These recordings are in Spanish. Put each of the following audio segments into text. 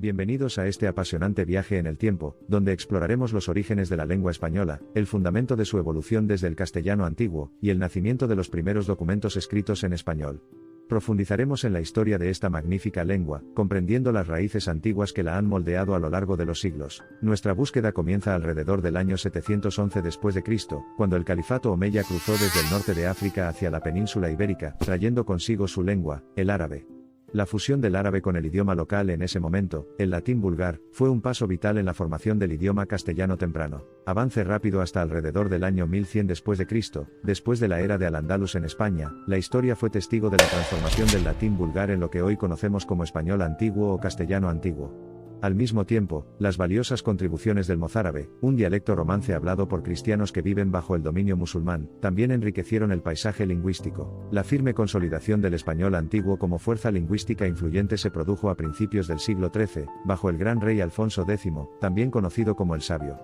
Bienvenidos a este apasionante viaje en el tiempo, donde exploraremos los orígenes de la lengua española, el fundamento de su evolución desde el castellano antiguo, y el nacimiento de los primeros documentos escritos en español. Profundizaremos en la historia de esta magnífica lengua, comprendiendo las raíces antiguas que la han moldeado a lo largo de los siglos. Nuestra búsqueda comienza alrededor del año 711 después de Cristo, cuando el califato omeya cruzó desde el norte de África hacia la península ibérica, trayendo consigo su lengua, el árabe. La fusión del árabe con el idioma local en ese momento, el latín vulgar, fue un paso vital en la formación del idioma castellano temprano. Avance rápido hasta alrededor del año 1100 después de Cristo, después de la era de Al-Ándalus en España, la historia fue testigo de la transformación del latín vulgar en lo que hoy conocemos como español antiguo o castellano antiguo. Al mismo tiempo, las valiosas contribuciones del mozárabe, un dialecto romance hablado por cristianos que viven bajo el dominio musulmán, también enriquecieron el paisaje lingüístico. La firme consolidación del español antiguo como fuerza lingüística influyente se produjo a principios del siglo XIII, bajo el gran rey Alfonso X, también conocido como el Sabio.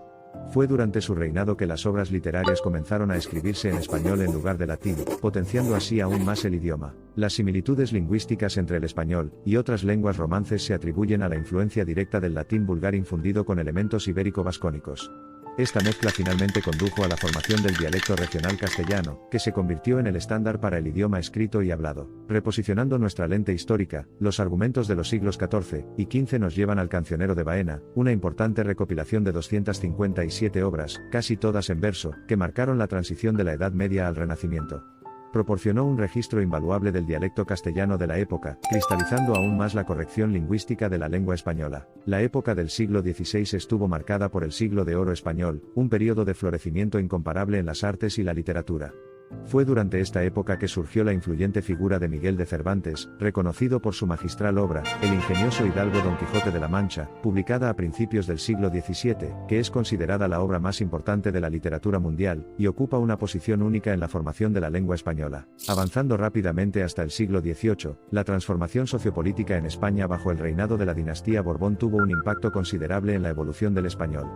Fue durante su reinado que las obras literarias comenzaron a escribirse en español en lugar de latín, potenciando así aún más el idioma. Las similitudes lingüísticas entre el español y otras lenguas romances se atribuyen a la influencia directa del latín vulgar infundido con elementos ibérico-vascónicos. Esta mezcla finalmente condujo a la formación del dialecto regional castellano, que se convirtió en el estándar para el idioma escrito y hablado. Reposicionando nuestra lente histórica, los argumentos de los siglos XIV y XV nos llevan al Cancionero de Baena, una importante recopilación de 257 obras, casi todas en verso, que marcaron la transición de la Edad Media al Renacimiento. Proporcionó un registro invaluable del dialecto castellano de la época, cristalizando aún más la corrección lingüística de la lengua española. La época del siglo XVI estuvo marcada por el siglo de oro español, un periodo de florecimiento incomparable en las artes y la literatura. Fue durante esta época que surgió la influyente figura de Miguel de Cervantes, reconocido por su magistral obra, El ingenioso hidalgo Don Quijote de la Mancha, publicada a principios del siglo XVII, que es considerada la obra más importante de la literatura mundial, y ocupa una posición única en la formación de la lengua española. Avanzando rápidamente hasta el siglo XVIII, la transformación sociopolítica en España bajo el reinado de la dinastía Borbón tuvo un impacto considerable en la evolución del español.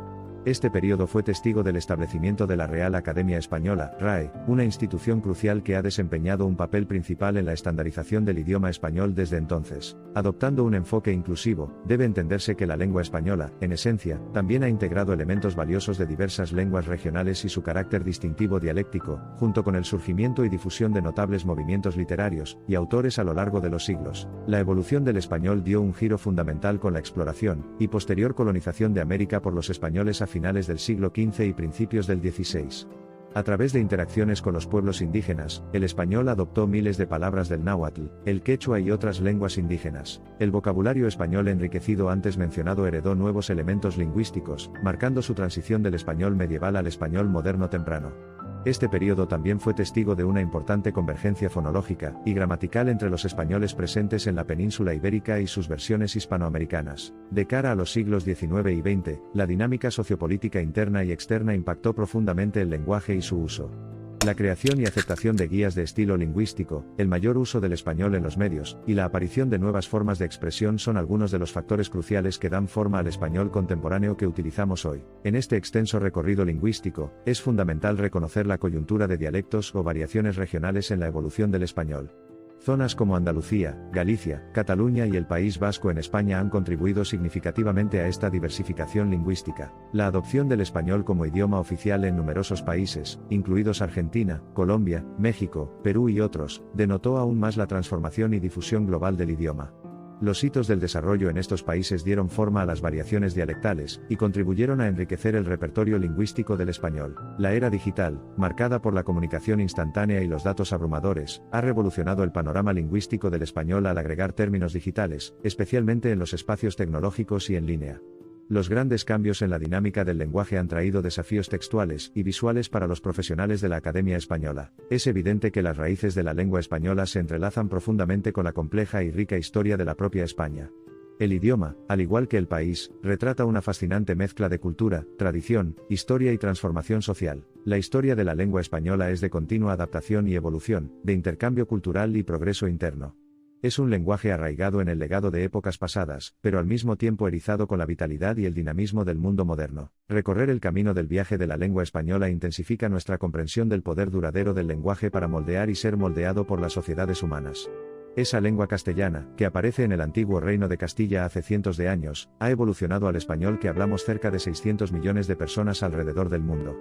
Este periodo fue testigo del establecimiento de la Real Academia Española, RAE, una institución crucial que ha desempeñado un papel principal en la estandarización del idioma español desde entonces. Adoptando un enfoque inclusivo, debe entenderse que la lengua española, en esencia, también ha integrado elementos valiosos de diversas lenguas regionales y su carácter distintivo dialéctico, junto con el surgimiento y difusión de notables movimientos literarios y autores a lo largo de los siglos. La evolución del español dio un giro fundamental con la exploración y posterior colonización de América por los españoles a finales del siglo XV y principios del XVI. A través de interacciones con los pueblos indígenas, el español adoptó miles de palabras del náhuatl, el quechua y otras lenguas indígenas. El vocabulario español enriquecido antes mencionado heredó nuevos elementos lingüísticos, marcando su transición del español medieval al español moderno temprano. Este periodo también fue testigo de una importante convergencia fonológica y gramatical entre los españoles presentes en la península ibérica y sus versiones hispanoamericanas. De cara a los siglos XIX y XX, la dinámica sociopolítica interna y externa impactó profundamente el lenguaje y su uso. La creación y aceptación de guías de estilo lingüístico, el mayor uso del español en los medios, y la aparición de nuevas formas de expresión son algunos de los factores cruciales que dan forma al español contemporáneo que utilizamos hoy. En este extenso recorrido lingüístico, es fundamental reconocer la coyuntura de dialectos o variaciones regionales en la evolución del español. Zonas como Andalucía, Galicia, Cataluña y el País Vasco en España han contribuido significativamente a esta diversificación lingüística. La adopción del español como idioma oficial en numerosos países, incluidos Argentina, Colombia, México, Perú y otros, denotó aún más la transformación y difusión global del idioma. Los hitos del desarrollo en estos países dieron forma a las variaciones dialectales, y contribuyeron a enriquecer el repertorio lingüístico del español. La era digital, marcada por la comunicación instantánea y los datos abrumadores, ha revolucionado el panorama lingüístico del español al agregar términos digitales, especialmente en los espacios tecnológicos y en línea. Los grandes cambios en la dinámica del lenguaje han traído desafíos textuales y visuales para los profesionales de la Academia Española. Es evidente que las raíces de la lengua española se entrelazan profundamente con la compleja y rica historia de la propia España. El idioma, al igual que el país, retrata una fascinante mezcla de cultura, tradición, historia y transformación social. La historia de la lengua española es de continua adaptación y evolución, de intercambio cultural y progreso interno. Es un lenguaje arraigado en el legado de épocas pasadas, pero al mismo tiempo erizado con la vitalidad y el dinamismo del mundo moderno. Recorrer el camino del viaje de la lengua española intensifica nuestra comprensión del poder duradero del lenguaje para moldear y ser moldeado por las sociedades humanas. Esa lengua castellana, que aparece en el antiguo Reino de Castilla hace cientos de años, ha evolucionado al español que hablamos cerca de 600 millones de personas alrededor del mundo.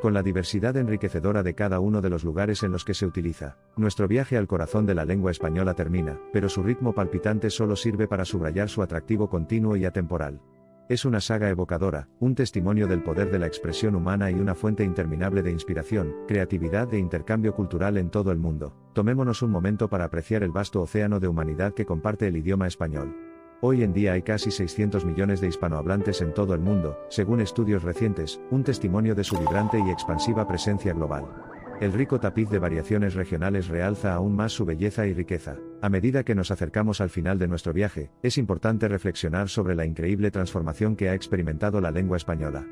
Con la diversidad enriquecedora de cada uno de los lugares en los que se utiliza, nuestro viaje al corazón de la lengua española termina, pero su ritmo palpitante solo sirve para subrayar su atractivo continuo y atemporal. Es una saga evocadora, un testimonio del poder de la expresión humana y una fuente interminable de inspiración, creatividad e intercambio cultural en todo el mundo. Tomémonos un momento para apreciar el vasto océano de humanidad que comparte el idioma español. Hoy en día hay casi 600 millones de hispanohablantes en todo el mundo, según estudios recientes, un testimonio de su vibrante y expansiva presencia global. El rico tapiz de variaciones regionales realza aún más su belleza y riqueza. A medida que nos acercamos al final de nuestro viaje, es importante reflexionar sobre la increíble transformación que ha experimentado la lengua española.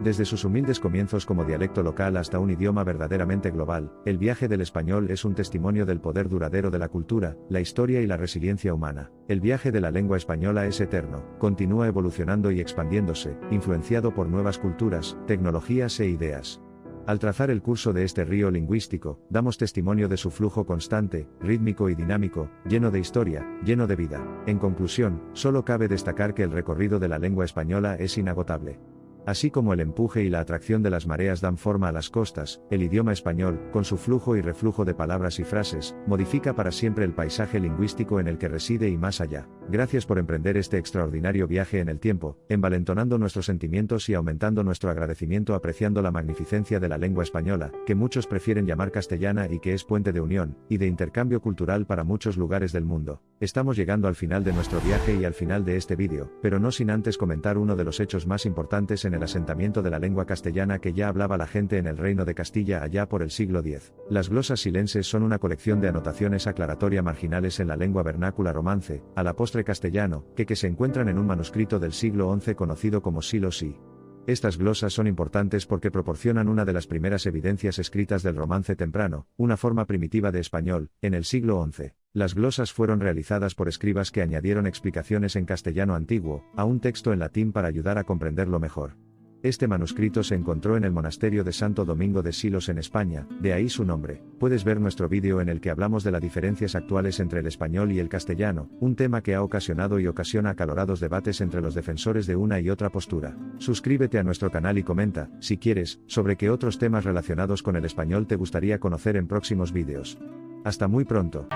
Desde sus humildes comienzos como dialecto local hasta un idioma verdaderamente global, el viaje del español es un testimonio del poder duradero de la cultura, la historia y la resiliencia humana. El viaje de la lengua española es eterno, continúa evolucionando y expandiéndose, influenciado por nuevas culturas, tecnologías e ideas. Al trazar el curso de este río lingüístico, damos testimonio de su flujo constante, rítmico y dinámico, lleno de historia, lleno de vida. En conclusión, solo cabe destacar que el recorrido de la lengua española es inagotable. Así como el empuje y la atracción de las mareas dan forma a las costas, el idioma español, con su flujo y reflujo de palabras y frases, modifica para siempre el paisaje lingüístico en el que reside y más allá. Gracias por emprender este extraordinario viaje en el tiempo, envalentonando nuestros sentimientos y aumentando nuestro agradecimiento apreciando la magnificencia de la lengua española, que muchos prefieren llamar castellana y que es puente de unión y de intercambio cultural para muchos lugares del mundo. Estamos llegando al final de nuestro viaje y al final de este vídeo, pero no sin antes comentar uno de los hechos más importantes en el asentamiento de la lengua castellana que ya hablaba la gente en el Reino de Castilla allá por el siglo X. Las glosas silenses son una colección de anotaciones aclaratoria marginales en la lengua vernácula romance, a la postre castellano, que se encuentran en un manuscrito del siglo XI conocido como Silo Si. Estas glosas son importantes porque proporcionan una de las primeras evidencias escritas del romance temprano, una forma primitiva de español, en el siglo XI. Las glosas fueron realizadas por escribas que añadieron explicaciones en castellano antiguo, a un texto en latín para ayudar a comprenderlo mejor. Este manuscrito se encontró en el monasterio de Santo Domingo de Silos en España, de ahí su nombre. Puedes ver nuestro vídeo en el que hablamos de las diferencias actuales entre el español y el castellano, un tema que ha ocasionado y ocasiona acalorados debates entre los defensores de una y otra postura. Suscríbete a nuestro canal y comenta, si quieres, sobre qué otros temas relacionados con el español te gustaría conocer en próximos vídeos. Hasta muy pronto.